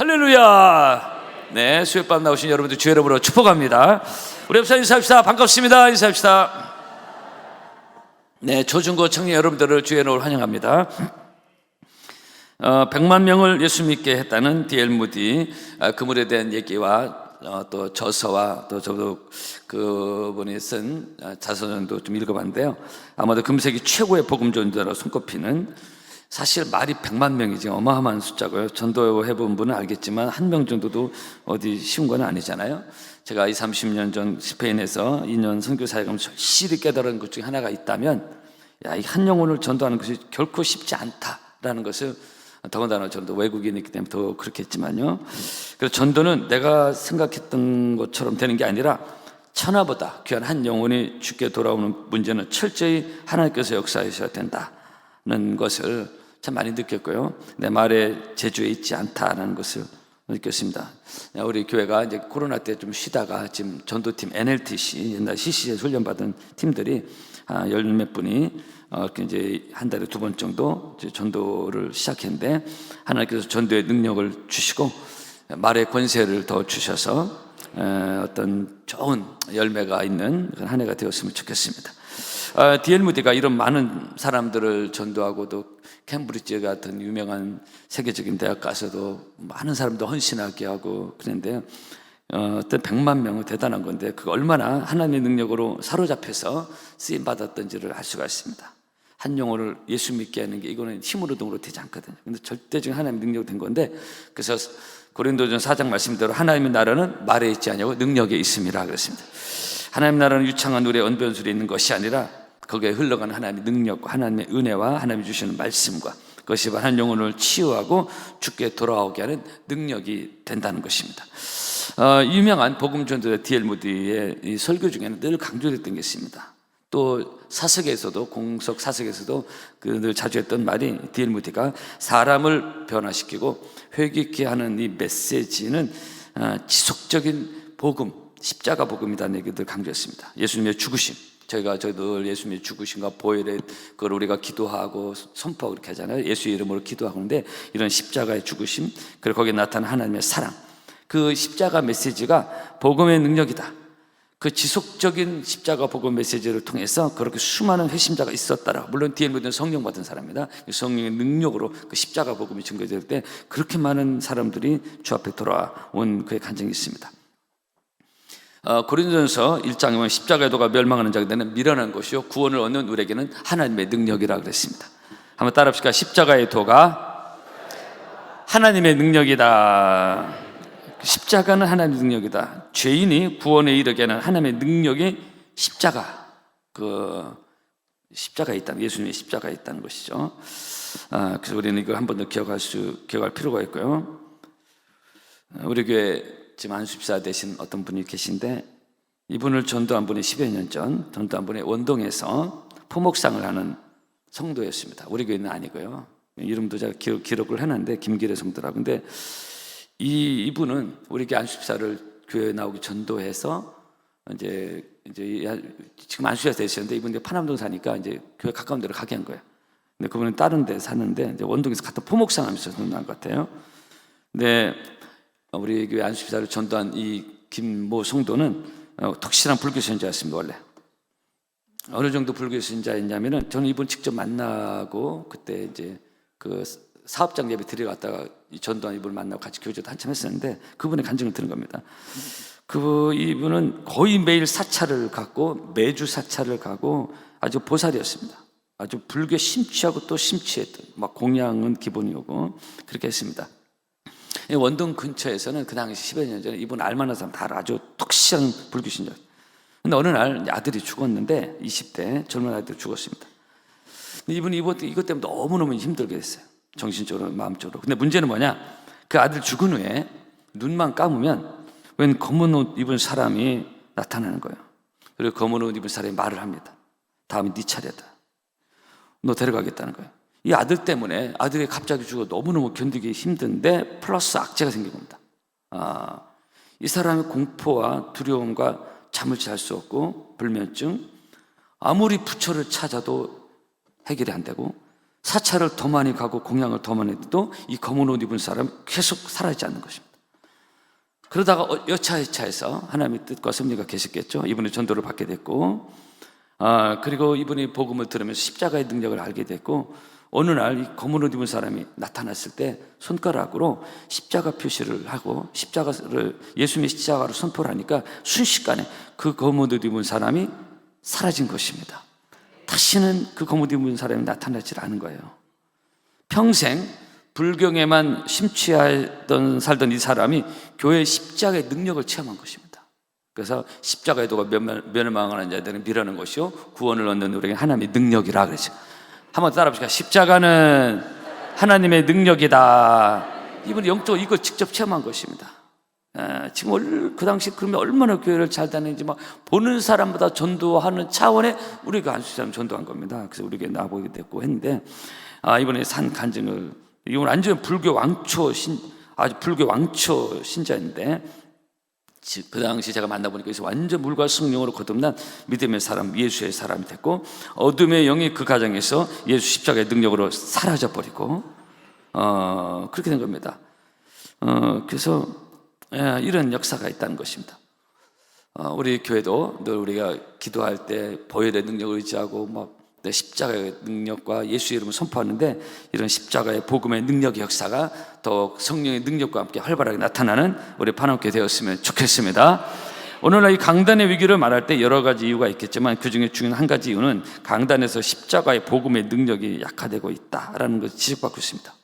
할렐루야. 네, 수요밤 나오신 여러분들 주의 이름으로 축복합니다. 우리 옆사 인사합시다. 반갑습니다. 인사합시다. 네, 초중고 청년 여러분들을 주의 이름으로 환영합니다. 100만 명을 예수 믿게 했다는 D.L. 무디 그물에 대한 얘기와 또 저서와 또 저도 그분이 쓴 자서전도 좀 읽어봤는데요. 아마도 금세기 최고의 복음 전도자로 손꼽히는, 사실 말이 100만 명이지 어마어마한 숫자고요. 전도해본 분은 알겠지만 한 명 정도도 어디 쉬운 건 아니잖아요. 제가 30년 전 스페인에서 2년 선교 사역하면서 절실히 깨달은 것 중에 하나가 있다면, 이 한 영혼을 전도하는 것이 결코 쉽지 않다라는 것을, 더군다나 저도 외국인이기 때문에 더 그렇겠지만요. 그래서 전도는 내가 생각했던 것처럼 되는 게 아니라 천하보다 귀한 한 영혼이 주께 돌아오는 문제는 철저히 하나님께서 역사하셔야 된다는 것을 참 많이 느꼈고요. 내 말에 재주에 있지 않다는 것을 느꼈습니다. 우리 교회가 이제 코로나 때 좀 쉬다가 지금 전도팀 NLTC, 옛날 CC에서 훈련받은 팀들이 열 몇 분이 이제 한 달에 2번 정도 전도를 시작했는데, 하나님께서 전도의 능력을 주시고 말의 권세를 더 주셔서 어떤 좋은 열매가 있는 그런 한 해가 되었으면 좋겠습니다. D.L. 무디가 이런 많은 사람들을 전도하고도 캠브리지 같은 유명한 세계적인 대학 가서도 많은 사람도 헌신하게 하고 그랬는데요. 어떤 100만 명은 대단한 건데, 그 얼마나 하나님의 능력으로 사로잡혀서 쓰임 받았던지를 알 수가 있습니다. 한 영혼을 예수 믿게 하는 게 이거는 힘으로 등으로 되지 않거든요. 근데 절대적인 하나님의 능력이 된 건데, 그래서 고린도전서 4장 말씀대로 하나님의 나라는 말에 있지 아니하고 능력에 있음이라 그랬습니다. 하나님의 나라는 유창한 우리의 언변술에 있는 것이 아니라 거기에 흘러가는 하나님의 능력과 하나님의 은혜와 하나님이 주시는 말씀과, 그것이 한 영혼을 치유하고 주께 돌아오게 하는 능력이 된다는 것입니다. 유명한 복음 전도자 D.L. 무디의 이 설교 중에는 늘 강조됐던 게 있습니다. 또 사석에서도, 공석 사석에서도 늘 자주 했던 말이, D.L. 무디가 사람을 변화시키고 회개케 하는 이 메시지는 지속적인 복음, 십자가 복음이라는 얘기를 강조했습니다. 예수님의 죽으심, 저희도 예수님의 죽으심과 보혈의 그걸 우리가 기도하고 선포하고 그렇게 하잖아요. 예수의 이름으로 기도하고 하는데, 이런 십자가의 죽으심, 그리고 거기에 나타난 하나님의 사랑, 그 십자가 메시지가 복음의 능력이다. 그 지속적인 십자가 복음 메시지를 통해서 그렇게 수많은 회심자가 있었다라. 물론 D.L. 무디는 성령 받은 사람입니다. 성령의 능력으로 그 십자가 복음이 증거될 때 그렇게 많은 사람들이 주 앞에 돌아온 그의 간증이 있습니다. 고린도전서 1장에 보면 십자가의 도가 멸망하는 자에게는 미련한 것이요 구원을 얻는 우리에게는 하나님의 능력이라 그랬습니다. 한번 따라합시다. 십자가의 도가 하나님의 능력이다. 십자가는 하나님의 능력이다. 죄인이 구원에 이르게 하는 하나님의 능력이 십자가에 있다는, 예수님의 십자가에 있다는 것이죠. 그래서 우리는 이걸 한 번 더 기억할 필요가 있고요. 우리 교회 지금 안수집사 되신 어떤 분이 계신데, 이분을 전도한 분이 10여 년 전 전도한 분이 원동에서 포목상을 하는 성도였습니다. 우리 교회는 아니고요. 이름도 제가 기록을 해놨는데 김기래 성도라고. 근데 이분은 우리 교회 안수집사를 교회 나오기 전도해서 이제 지금 안수집사 되셨는데, 이분이 파남동 사니까 이제 교회 가까운 데로 가게 한 거예요. 근데 그분은 다른 데 사는데 이제 원동에서 같은 포목상 하면서 전도한 것 같아요. 근데 우리 교회 안수집사를 전도한 이 김모 성도는 독실한 불교 신자였습니다. 원래 어느 정도 불교 신자였냐면은, 저는 이분 직접 만나고 그때 이제 그 사업장 예배 드려갔다가 전도한 이분을 만나고 같이 교제도 한참 했었는데, 그분의 간증을 들은 겁니다. 이분은 거의 매일 사찰을 갔고 매주 사찰을 가고 아주 보살이었습니다. 아주 불교에 심취하고 또 심취했던, 막 공양은 기본이었고 그렇게 했습니다. 원동 근처에서는 그 당시 10여 년 전에 이분 알만한 사람 다 아주 톡실한 불교 신자. 근데 어느 날 아들이 죽었는데, 20대 젊은 아들이 죽었습니다. 근데 이분이 이것 때문에 너무너무 힘들게 됐어요. 정신적으로, 마음적으로. 근데 문제는 뭐냐? 그 아들 죽은 후에 눈만 감으면 웬 검은 옷 입은 사람이 나타나는 거예요. 그리고 검은 옷 입은 사람이 말을 합니다. 다음에 네 차례다. 너 데려가겠다는 거예요. 이 아들 때문에, 아들이 갑자기 죽어 너무너무 견디기 힘든데 플러스 악재가 생긴 겁니다. 이 사람의 공포와 두려움과 잠을 잘 수 없고 불면증, 아무리 부처를 찾아도 해결이 안 되고, 사찰을 더 많이 가고 공양을 더 많이 해도 이 검은 옷 입은 사람이 계속 사라지지 않는 것입니다. 그러다가 여차여차해서 하나님의 뜻과 섭리가 계셨겠죠. 이분이 전도를 받게 됐고, 그리고 이분이 복음을 들으면서 십자가의 능력을 알게 됐고, 어느 날 이 검은 옷 입은 사람이 나타났을 때 손가락으로 십자가 표시를 하고 십자가를 예수님의 십자가로 선포를 하니까 순식간에 그 검은 옷 입은 사람이 사라진 것입니다. 다시는 그 검은 옷 입은 사람이 나타나질 않은 거예요. 평생 불경에만 심취하던 살던 이 사람이 교회의 십자가의 능력을 체험한 것입니다. 그래서 십자가의 도가 멸망하는 자들은 미라는 것이요 구원을 얻는 우리에게 하나님의 능력이라 그러죠. 한번 따라 봅시다. 십자가는 하나님의 능력이다. 이분이 영적으로 이걸 직접 체험한 것입니다. 지금 그 당시 그러면 얼마나 교회를 잘 다니는지 막 보는 사람보다 전도하는 차원에 우리가 안수 사람 전도한 겁니다. 그래서 우리에게 나보게 됐고 했는데, 이번에 산 간증을, 이건 완전 불교 왕초 아주 불교 왕초 신자인데, 그 당시 제가 만나보니까 완전 물과 성령으로 거듭난 믿음의 사람, 예수의 사람이 됐고, 어둠의 영이 그 가정에서 예수 십자가의 능력으로 사라져버리고, 그렇게 된 겁니다. 그래서 이런 역사가 있다는 것입니다. 우리 교회도 늘 우리가 기도할 때 보혈의 능력을 의지하고 막 십자가의 능력과 예수의 이름을 선포하는데, 이런 십자가의 복음의 능력의 역사가 더 성령의 능력과 함께 활발하게 나타나는 우리 파남교회 되었으면 좋겠습니다. 오늘날 이 강단의 위기를 말할 때 여러 가지 이유가 있겠지만 그 중에 중요한 한 가지 이유는 강단에서 십자가의 복음의 능력이 약화되고 있다라는 것을 지적받고 있습니다.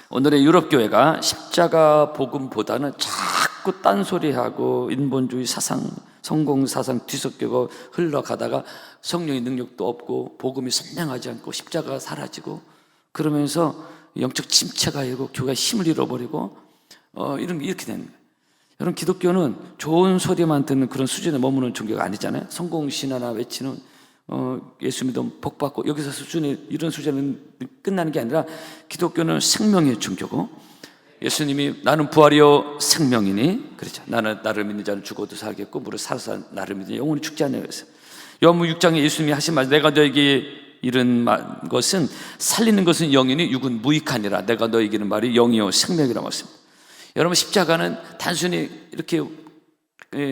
오늘의 유럽교회가 십자가 복음보다는 자꾸 딴소리하고 인본주의 사상, 성공 사상 뒤섞이고 흘러가다가 성령의 능력도 없고 복음이 선명하지 않고 십자가가 사라지고 그러면서 영적 침체가 일고 교회가 힘을 잃어버리고 이렇게 되는 거예요. 여러분, 기독교는 좋은 소리만 듣는 그런 수준에 머무는 종교가 아니잖아요. 성공신화나 외치는 예수 믿으면 복 받고 여기서 이런 수준은 끝나는 게 아니라 기독교는 생명의 종교고, 예수님이 나는 부활이요 생명이니, 그렇죠. 나를 믿는 자는 죽어도 살겠고 무릇 살아서 나를 믿는 영원히 죽지 않아요. 그래서 요한복음 6장에 예수님이 하신 말, 내가 너에게 이른 것은 살리는 것은 영이니 육은 무익하니라. 내가 너에게 이른 말이 영이요 생명이라고 했습니다. 여러분, 십자가는 단순히 이렇게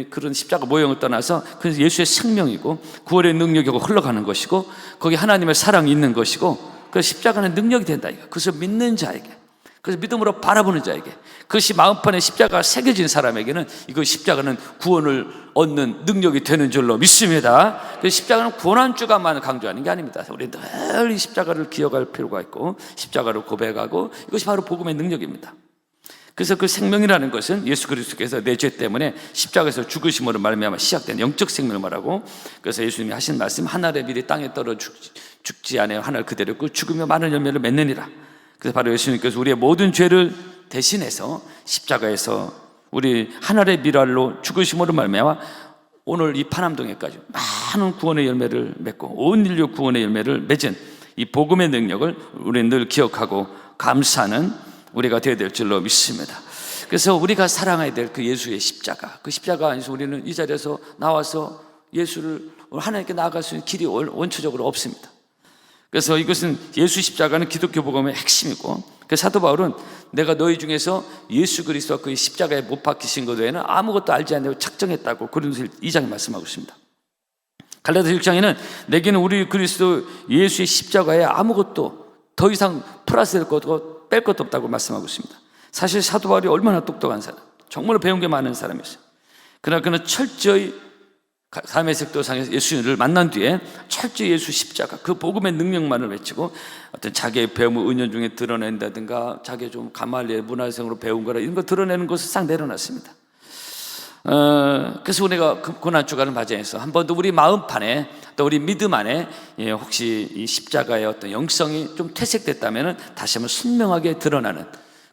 그런 십자가 모형을 떠나서 그래서 예수의 생명이고 구원의 능력이고 흘러가는 것이고 거기 하나님의 사랑이 있는 것이고, 그 십자가는 능력이 된다. 그것을 믿는 자에게, 그래서 믿음으로 바라보는 자에게, 그것이 마음판에 십자가가 새겨진 사람에게는 이거 십자가는 구원을 얻는 능력이 되는 줄로 믿습니다. 그래서 십자가는 구원한주가만 강조하는 게 아닙니다. 우리 늘 이 십자가를 기억할 필요가 있고 십자가를 고백하고, 이것이 바로 복음의 능력입니다. 그래서 그 생명이라는 것은 예수 그리스도께서 내 죄 때문에 십자가에서 죽으심으로 말미암아 시작된 영적 생명을 말하고, 그래서 예수님이 하신 말씀, 한 알의 밀이 땅에 떨어 죽지 않아요. 한 알 그대로 있고 죽으며 많은 열매를 맺느니라. 그래서 바로 예수님께서 우리의 모든 죄를 대신해서 십자가에서 우리 한 알의 밀알로 죽으심으로 말미암아 오늘 이 파남동에까지 많은 구원의 열매를 맺고 온 인류 구원의 열매를 맺은 이 복음의 능력을 우리는 늘 기억하고 감사하는 우리가 되어야 될 줄로 믿습니다. 그래서 우리가 사랑해야 될 그 예수의 십자가, 그 십자가 안에서 우리는 이 자리에서 나와서 예수를 하나님께 나아갈 수 있는 길이 원초적으로 없습니다. 그래서 이것은 예수 십자가는 기독교 복음의 핵심이고, 그래서 사도 바울은 내가 너희 중에서 예수 그리스도와 그 십자가에 못 박히신 것 외에는 아무것도 알지 않냐고 작정했다고 고린도서 2장에 말씀하고 있습니다. 갈라디아서 6장에는 내게는 우리 그리스도 예수의 십자가에 아무것도 더 이상 플러스 될 것도 뺄 것도 없다고 말씀하고 있습니다. 사실 사도 바울이 얼마나 똑똑한 사람, 정말 배운 게 많은 사람이었어요. 그러나 그는 철저히 삶의 색도상에서 예수님을 만난 뒤에 철저히 예수 십자가, 그 복음의 능력만을 외치고 어떤 자기의 배움을 은연 중에 드러낸다든가 자기의 좀 가말리엘 문화생으로 배운 거라 이런 거 드러내는 것을 싹 내려놨습니다. 그래서 우리가 고난주간을 맞이해서 한 번 더 우리 마음판에 또 우리 믿음 안에 혹시 이 십자가의 어떤 영성이 좀 퇴색됐다면 다시 한번 선명하게 드러나는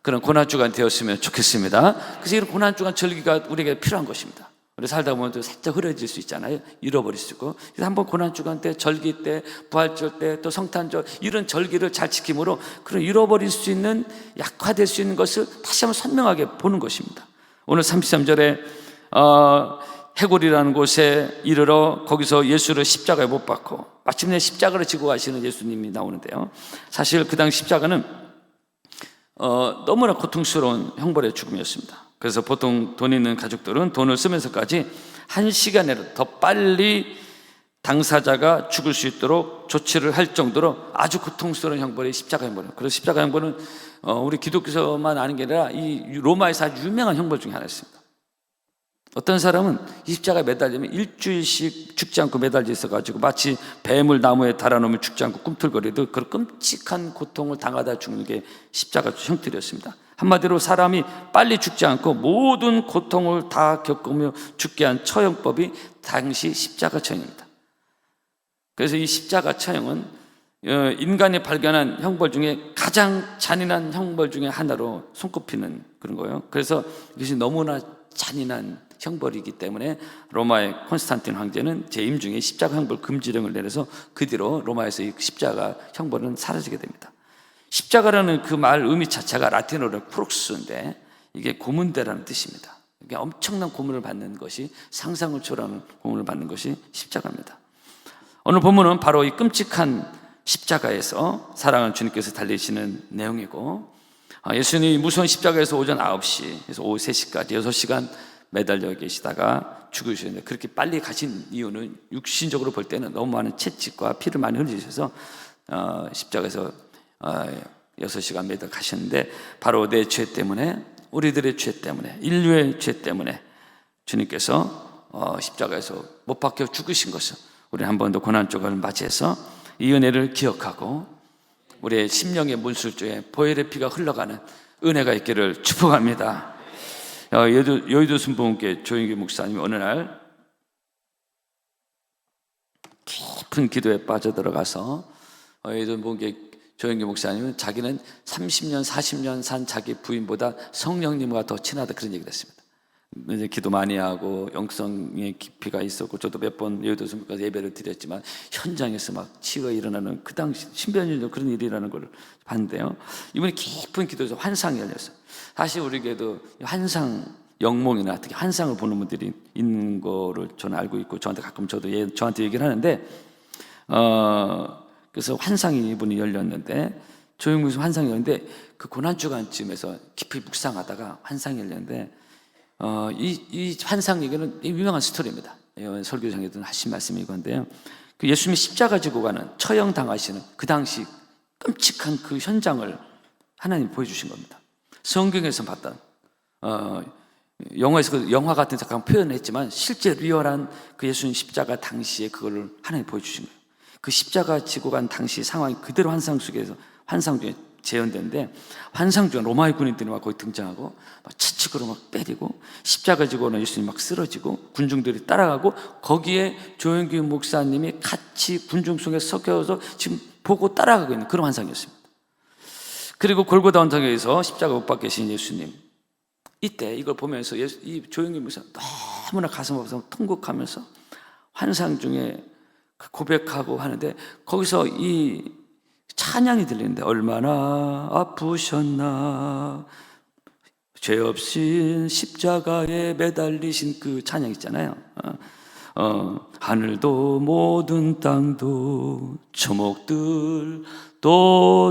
그런 고난주간 되었으면 좋겠습니다. 그래서 이런 고난주간 절기가 우리에게 필요한 것입니다. 우리 살다 보면 또 살짝 흐려질 수 있잖아요. 잃어버릴 수 있고. 그래서 한번 고난주간 때, 절기 때, 부활절 때, 또 성탄절 이런 절기를 잘 지킴으로 그런 잃어버릴 수 있는, 약화될 수 있는 것을 다시 한번 선명하게 보는 것입니다. 오늘 33절에 해골이라는 곳에 이르러 거기서 예수를 십자가에 못 박고 마침내 십자가를 지고 가시는 예수님이 나오는데요. 사실 그 당시 십자가는 너무나 고통스러운 형벌의 죽음이었습니다. 그래서 보통 돈 있는 가족들은 돈을 쓰면서까지 1시간이라도 더 빨리 당사자가 죽을 수 있도록 조치를 할 정도로 아주 고통스러운 형벌이 십자가 형벌이에요. 그래서 십자가 형벌은 우리 기독교에서만 아는 게 아니라 이 로마에서 아주 유명한 형벌 중에 하나였습니다. 어떤 사람은 이 십자가에 매달리면 일주일씩 죽지 않고 매달려 있어가지고 마치 뱀을 나무에 달아놓으면 죽지 않고 꿈틀거리듯 그런 끔찍한 고통을 당하다 죽는 게 십자가 형틀이었습니다. 한마디로 사람이 빨리 죽지 않고 모든 고통을 다 겪으며 죽게 한 처형법이 당시 십자가 처형입니다. 그래서 이 십자가 처형은 인간이 발견한 형벌 중에 가장 잔인한 형벌 중에 하나로 손꼽히는 그런 거예요. 그래서 이것이 너무나 잔인한 형벌이기 때문에 로마의 콘스탄틴 황제는 재임 중에 십자가 형벌 금지령을 내려서 그 뒤로 로마에서 이 십자가 형벌은 사라지게 됩니다. 십자가라는 그 말 의미 자체가 라틴어로 크룩스인데 이게 고문대라는 뜻입니다. 이게 엄청난 고문을 받는 것이, 상상을 초월하는 고문을 받는 것이 십자가입니다. 오늘 본문은 바로 이 끔찍한 십자가에서 사랑하는 주님께서 달리시는 내용이고, 예수님이 무서운 십자가에서 오전 9시, 그래서 오후 3시까지 6시간 매달려 계시다가 죽으셨는데, 그렇게 빨리 가신 이유는 육신적으로 볼 때는 너무 많은 채찍과 피를 많이 흘리셔서 십자가에서 6시간 매달려 가셨는데, 바로 내 죄 때문에, 우리들의 죄 때문에, 인류의 죄 때문에 주님께서 십자가에서 못 박혀 죽으신 것을 우리 한 번 더 고난 쪽을 맞이해서 이 은혜를 기억하고 우리의 심령의 문술조에 보혈의 피가 흘러가는 은혜가 있기를 축복합니다. 여의도 순복음교회 조영기 목사님이 어느 날 깊은 기도에 빠져들어가서 여의도 순복음교회 조영기 목사님은 자기는 30년 40년 산 자기 부인보다 성령님과 더 친하다, 그런 얘기를 했습니다. 이제 기도 많이 하고 영성의 깊이가 있었고, 저도 몇 번 여의도 순복음까지 예배를 드렸지만 현장에서 막 치유가 일어나는, 그 당시 10여 년 전 그런 일이라는 걸 봤는데요. 이분이 깊은 기도에서 환상이 열렸어요. 사실 우리에게도 환상, 영몽이나 특히 환상을 보는 분들이 있는 거를 저는 알고 있고, 저한테 가끔 저한테 얘기를 하는데, 그래서 환상이 이분이 열렸는데, 조용무슨 환상이 열렸는데, 그 고난주간쯤에서 깊이 묵상하다가 환상이 열렸는데, 이 환상 얘기는 유명한 스토리입니다. 설교장에도 하신 말씀이 이건데요. 그 예수님이 십자가 지고 가는, 처형 당하시는 그 당시 끔찍한 그 현장을 하나님 보여주신 겁니다. 성경에서 봤던, 영화에서 영화 같은 잠깐 표현했지만 실제 리얼한 그 예수님 십자가 당시에 그걸 하나님 보여주신 거예요. 그 십자가 지고 간 당시 상황이 그대로 환상 속에서, 환상 중에 재현되는데, 환상 중에 로마의 군인들이 막 거기 등장하고 막 채찍으로 막 때리고, 십자가 지고 오는 예수님 막 쓰러지고 군중들이 따라가고, 거기에 조영기 목사님이 같이 군중 속에 섞여서 지금 보고 따라가고 있는 그런 환상이었습니다. 그리고 골고다 언덕에서 십자가 못 박혀 계신 예수님, 이때 이걸 보면서 이 조영기 목사님 너무나 가슴 아파서 통곡하면서 환상 중에 고백하고 하는데, 거기서 이 찬양이 들리는데, 얼마나 아프셨나, 죄 없인 십자가에 매달리신 그 찬양 있잖아요. 하늘도 모든 땅도 초목들도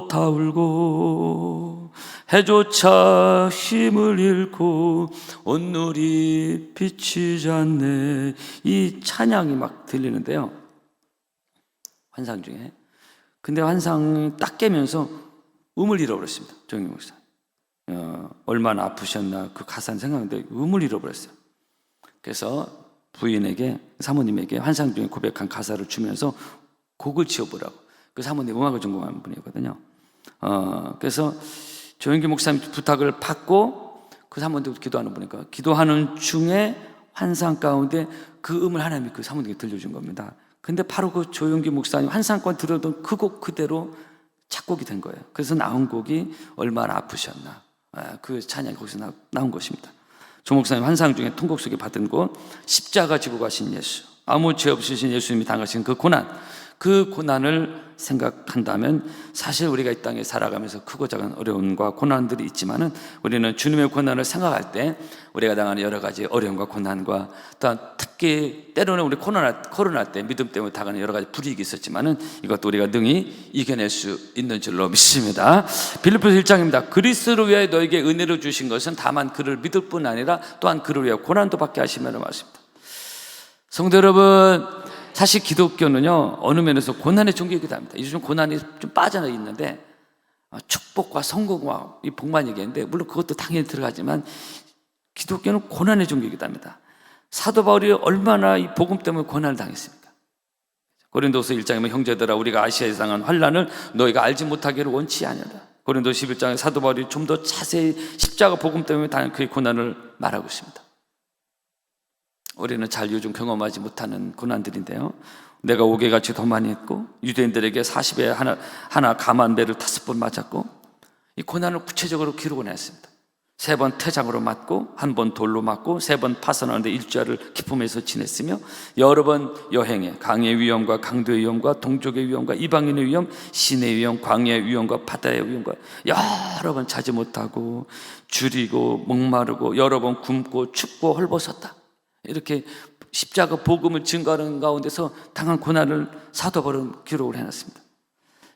다 울고, 해조차 힘을 잃고 온누리 비치지 않네, 이 찬양이 막 들리는데요, 환상 중에. 근데 환상이 딱 깨면서 음을 잃어버렸습니다. 조영기 목사. 얼마나 아프셨나, 그 가사는 생각하는데 음을 잃어버렸어요. 그래서 부인에게, 사모님에게 환상 중에 고백한 가사를 주면서 곡을 지어보라고. 그 사모님 음악을 전공한 분이거든요. 그래서 조영기 목사님 부탁을 받고 그 사모님도 기도하는 분이니까, 기도하는 중에 환상 가운데 그 음을 하나님이 그 사모님에게 들려준 겁니다. 근데 바로 그 조영기 목사님 환상권 들어던 그 곡 그대로 작곡이 된 거예요. 그래서 나온 곡이 얼마나 아프셨나, 그 찬양이 거기서 나온 것입니다. 조 목사님 환상 중에 통곡 속에 받은 곳, 십자가 지고 가신 예수, 아무 죄 없으신 예수님이 당하신 그 고난, 그 고난을 생각한다면 사실 우리가 이 땅에 살아가면서 크고 작은 어려움과 고난들이 있지만은 우리는 주님의 고난을 생각할 때 우리가 당하는 여러 가지 어려움과 고난과 또한 특히 때로는 우리 코로나 때 믿음 때문에 당하는 여러 가지 불이익이 있었지만은 이것도 우리가 능히 이겨낼 수 있는 줄로 믿습니다. 빌립보서 1장입니다. 그리스도를 위하여 너에게 은혜를 주신 것은 다만 그를 믿을 뿐 아니라 또한 그를 위하여 고난도 받게 하시면서 말씀입니다. 성도 여러분, 사실 기독교는요 어느 면에서 고난의 종교이기도 합니다. 요즘 고난이 좀 빠져 있는데 축복과 성공과 이 복만 얘기했는데 물론 그것도 당연히 들어가지만 기독교는 고난의 종교이기도 합니다. 사도 바울이 얼마나 이 복음 때문에 고난을 당했습니까? 고린도서 1장에 형제들아 우리가 아시아에 당한 환난을 너희가 알지 못하기를 원치 아니하다. 고린도서 11장에 사도 바울이 좀 더 자세히 십자가 복음 때문에 당한 그의 고난을 말하고 있습니다. 우리는 잘 요즘 경험하지 못하는 고난들인데요, 내가 옥에같이 더 많이 했고 유대인들에게 40에 하나 감한 배를 5번 맞았고 이 고난을 구체적으로 기록을 했습니다. 3번 태장으로 맞고 1번 돌로 맞고 3번 파선하는데 일주일을 기쁨에서 지냈으며 여러 번 여행에 강의 위험과 강도의 위험과 동족의 위험과 이방인의 위험, 신의 위험, 광야의 위험과 바다의 위험과 여러 번 자지 못하고 줄이고 목마르고 여러 번 굶고 춥고 헐벗었다. 이렇게 십자가 복음을 증거하는 가운데서 당한 고난을 사도 바울은 기록을 해놨습니다.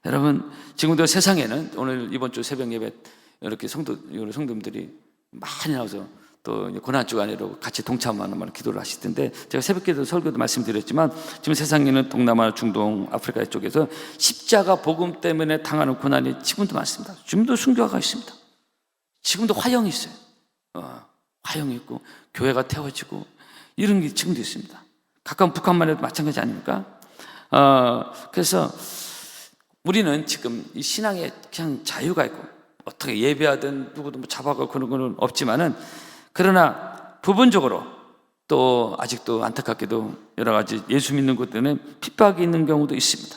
여러분, 지금도 세상에는 오늘 이번 주 새벽 예배 이렇게 성도님들이 많이 나와서 또 고난 주간으로 같이 동참하는 말 기도를 하실 텐데, 제가 새벽기도 설교도 말씀드렸지만 지금 세상에는 동남아, 중동, 아프리카 쪽에서 십자가 복음 때문에 당하는 고난이 지금도 많습니다. 지금도 순교가 있습니다. 지금도 화형이 있어요. 화형이 있고 교회가 태워지고 이런 게 지금도 있습니다. 가까운 북한만 해도 마찬가지 아닙니까? 그래서 우리는 지금 이 신앙에 그냥 자유가 있고 어떻게 예배하든 누구도 뭐 잡아가고 그런 건 없지만은, 그러나 부분적으로 또 아직도 안타깝게도 여러 가지 예수 믿는 곳들은 핍박이 있는 경우도 있습니다.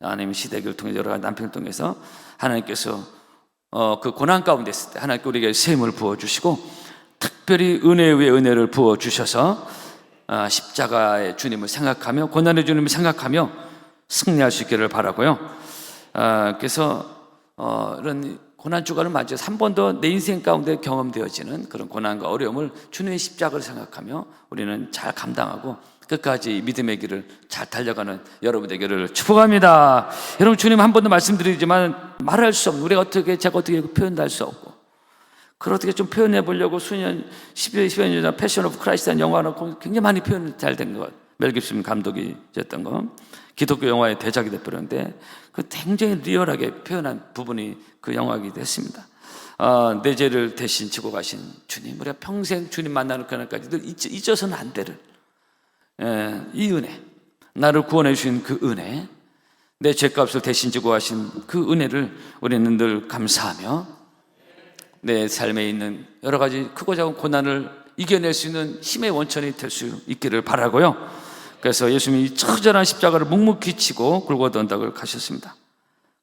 아니면 시대교를 통해 여러 가지 난평을 통해서 하나님께서 그 고난 가운데 있을 때 하나님께 우리에게 셈을 부어주시고 특별히 은혜 위에 은혜를 부어주셔서 십자가의 주님을 생각하며 고난의 주님을 생각하며 승리할 수 있기를 바라고요. 그래서 이런 고난 주간을 맞이해서 한 번 더 내 인생 가운데 경험되어지는 그런 고난과 어려움을 주님의 십자가를 생각하며 우리는 잘 감당하고 끝까지 믿음의 길을 잘 달려가는 여러분 되기를 축복합니다. 여러분, 주님 한 번 더 말씀드리지만 말할 수 없는, 우리가 제가 어떻게 표현할 수 없고 그걸 어떻게 좀 표현해 보려고 수년, 10여 년 전 패션 오브 크라이스트라는 영화는 굉장히 많이 표현이 잘 된 것, 멜 깁슨 감독이 했던 거, 기독교 영화의 대작이 돼버렸는데 그 굉장히 리얼하게 표현한 부분이 그 영화이기도 했습니다. 내 죄를 대신 지고 가신 주님, 우리가 평생 주님 만나는 그날까지 늘 잊어서는 안 되는 이 은혜, 나를 구원해 주신 그 은혜, 내 죄값을 대신 지고 가신 그 은혜를 우리는 늘 감사하며 내 삶에 있는 여러 가지 크고 작은 고난을 이겨낼 수 있는 힘의 원천이 될 수 있기를 바라고요. 그래서 예수님이 처절한 십자가를 묵묵히 지고 골고다 언덕을 가셨습니다.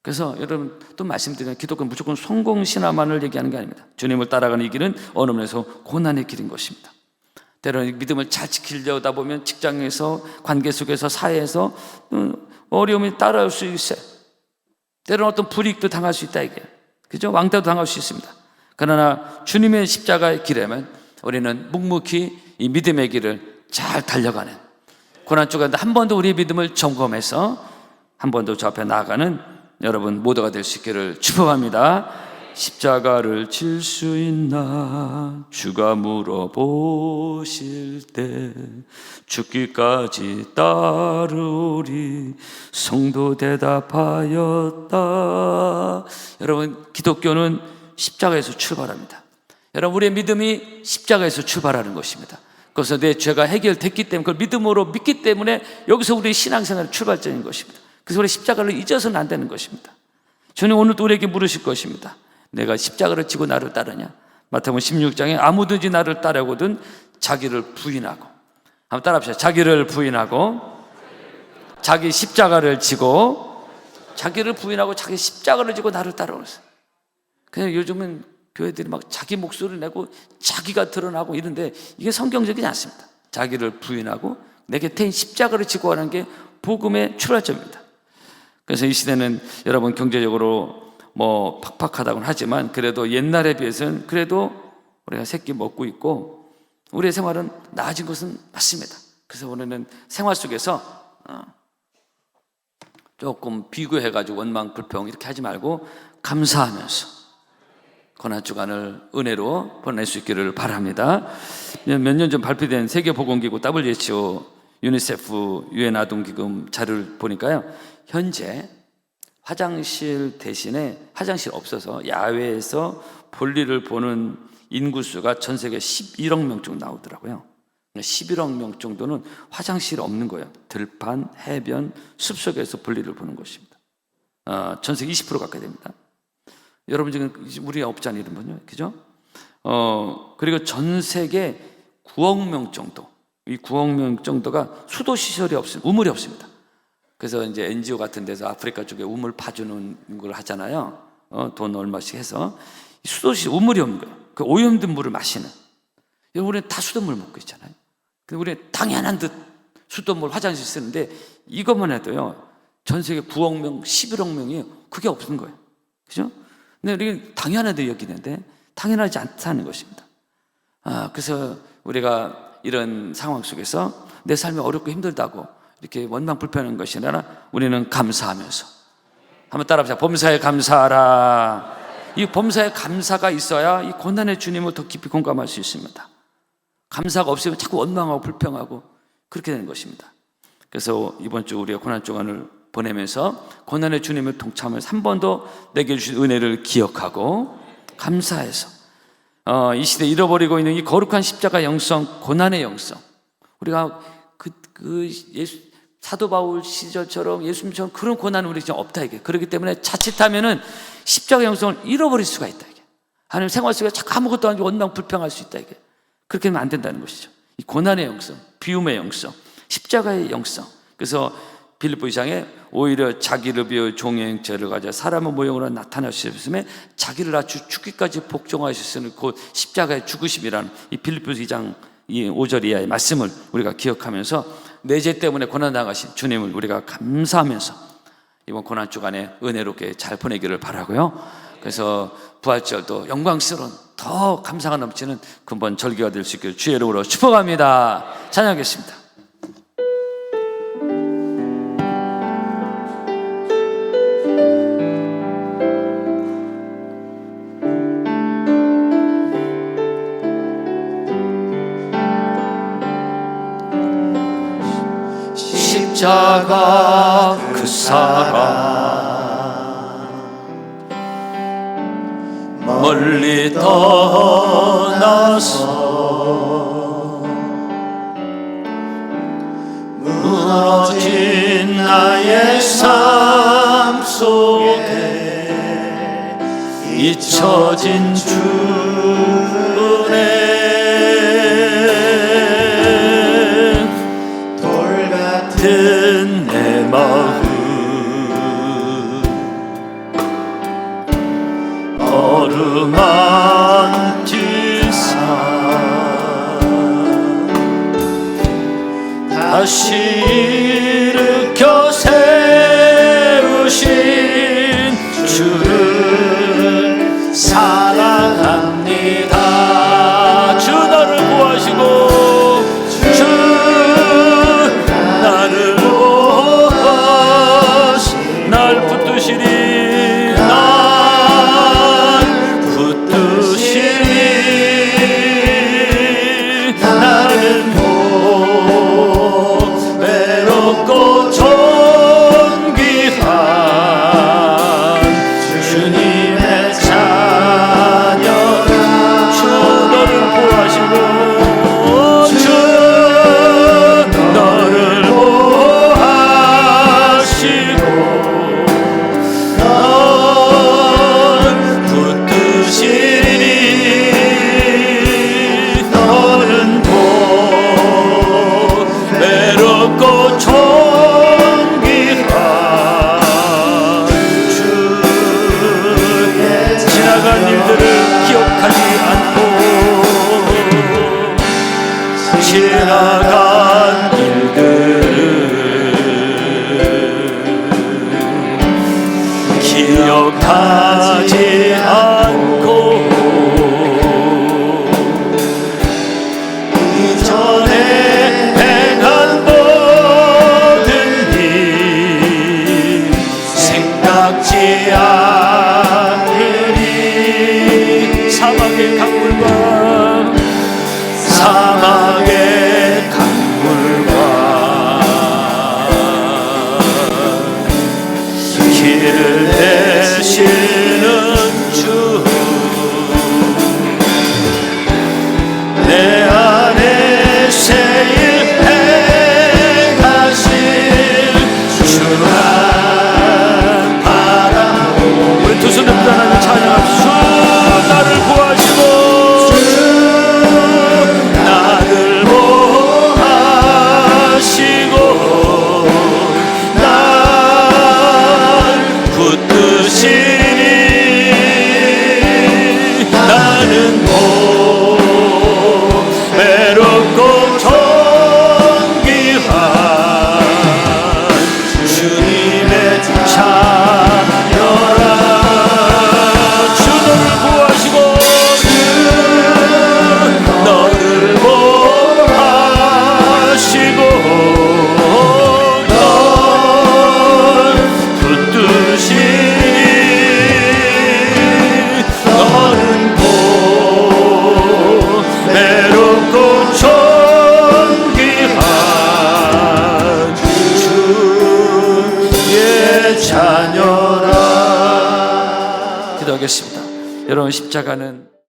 그래서 여러분 또 말씀드리면 기독교는 무조건 성공신화만을 얘기하는 게 아닙니다. 주님을 따라가는 이 길은 어느 면에서 고난의 길인 것입니다. 때로는 믿음을 잘 지키려다 보면 직장에서, 관계 속에서, 사회에서 어려움이 따라올 수 있어요. 때로는 어떤 불이익도 당할 수 있다, 이게. 그죠? 왕따도 당할 수 있습니다. 그러나 주님의 십자가의 길에는 우리는 묵묵히 이 믿음의 길을 잘 달려가는, 고난 주간에 한 번 더 우리의 믿음을 점검해서 한 번 더 저 앞에 나아가는 여러분 모두가 될 수 있기를 축복합니다. 십자가를 질 수 있나 주가 물어보실 때 죽기까지 따르리 성도 대답하였다. 여러분, 기독교는 십자가에서 출발합니다. 여러분, 우리의 믿음이 십자가에서 출발하는 것입니다. 그래서 내 죄가 해결됐기 때문에, 그걸 믿음으로 믿기 때문에 여기서 우리의 신앙생활의 출발점인 것입니다. 그래서 우리 십자가를 잊어서는 안 되는 것입니다. 주님 오늘도 우리에게 물으실 것입니다. 내가 십자가를 지고 나를 따르냐? 마태복음 16장에 아무든지 나를 따르거든 자기를 부인하고, 한번 따라합시다. 자기를 부인하고, 자기 십자가를 지고, 자기를 부인하고 자기 십자가를 지고 나를 따라오세요. 그냥 요즘은 교회들이 막 자기 목소리를 내고 자기가 드러나고 이런데 이게 성경적이지 않습니다. 자기를 부인하고 내 곁에 십자가를 지고 가는 게 복음의 출발점입니다. 그래서 이 시대는 여러분 경제적으로 뭐 팍팍하다고는 하지만 그래도 옛날에 비해서는 그래도 우리가 새끼 먹고 있고 우리의 생활은 나아진 것은 맞습니다. 그래서 우리는 생활 속에서 조금 비교해가지고 원망 불평 이렇게 하지 말고 감사하면서 고난주간을 은혜로 보낼 수 있기를 바랍니다. 몇 년 전 발표된 세계보건기구 WHO, 유니세프, 유엔 아동기금 자료를 보니까요, 현재 화장실 대신에 화장실 없어서 야외에서 볼일을 보는 인구수가 전 세계 11억 명 정도 나오더라고요. 11억 명 정도는 화장실 없는 거예요. 들판, 해변, 숲속에서 볼일을 보는 것입니다. 전 세계 20% 가까이 됩니다. 여러분 지금 우리 없잖아요, 이런 분요, 그죠? 그리고 전 세계 9억 명 정도, 이 9억 명 정도가 수도 시설이 없습니다. 우물이 없습니다. 그래서 이제 NGO 같은 데서 아프리카 쪽에 우물 파주는 걸 하잖아요. 돈 얼마씩 해서 수도 시설 우물이 없는 거예요. 그 오염된 물을 마시는. 우리는 다 수돗물 먹고 있잖아요. 우리는 당연한 듯 수돗물 화장실 쓰는데 이것만 해도요, 전 세계 9억 명, 11억 명이 그게 없는 거예요. 그죠? 근데 우리는 당연하게 여기는데 당연하지 않다는 것입니다. 그래서 우리가 이런 상황 속에서 내 삶이 어렵고 힘들다고 이렇게 원망 불평하는 것이 아니라 우리는 감사하면서, 한번 따라합시다. 범사에 감사하라. 이 범사에 감사가 있어야 이 고난의 주님을 더 깊이 공감할 수 있습니다. 감사가 없으면 자꾸 원망하고 불평하고 그렇게 되는 것입니다. 그래서 이번 주 우리가 고난주간을 보내면서 고난의 주님을 동참해서 한 번 더 내게 주신 은혜를 기억하고 감사해서 이 시대에 잃어버리고 있는 이 거룩한 십자가 영성, 고난의 영성, 우리가 사도 바울 시절처럼 예수님처럼 그런 고난은 우리 지금 없다 이게. 그렇기 때문에 자칫하면은 십자가 영성을 잃어버릴 수가 있다 이게. 아니면 생활 속에 자꾸 아무것도 안 하고 원망 불평할 수 있다 이게. 그렇게 하면 안 된다는 것이죠. 이 고난의 영성, 비움의 영성, 십자가의 영성. 그래서 빌립보 2장에 오히려 자기를 비워 종의 형체를 가져 사람의 모형으로 나타나셨음에 자기를 낮추 죽기까지 복종하셨으니 곧 십자가의 죽으심이라는 이 빌립보 2장 5절 이하의 말씀을 우리가 기억하면서 내 죄 때문에 고난당하신 주님을 우리가 감사하면서 이번 고난주간에 은혜롭게 잘 보내기를 바라고요. 그래서 부활절도 영광스러운 더 감사가 넘치는 근본 절기가 될 수 있기를 주의 이름으로 축복합니다. 찬양하겠습니다. 십자가 그 사랑 멀리 떠나서 무너진 나의 삶 속에 잊혀진 주의 돌 같은 내 마음 어루만진 삶 다시 일으켜 세우신 주를 사랑합니다. 주 나를 구하시고 주 나를 구하시 날 붙드시리 날 붙드시리 나는 외롭고 존귀한 주님의 자녀라. 주 너를 구하시고 주 너를 구하시고 널 붙드시리 너는 외롭고 존귀한 주의 지나간 일들을 기억하지 않고 지나간 일들을 사막의 강물과 사막의 강물과 길을 되시는 주, 내 안에 새일 행하실 주라 바라보고. 우리 두 손을 붙여 하나님 찬양합시다. 나를 구하시고 나를 보호하시고 날 붙드시니 나는 외롭고 존귀한 주님의 자녀라. 주 너를 구하시고 너를 보호하시고 널 붙드시니 너는 외롭고 존귀한 주의 자녀라. 기도하겠습니다. 여러분, 십자가는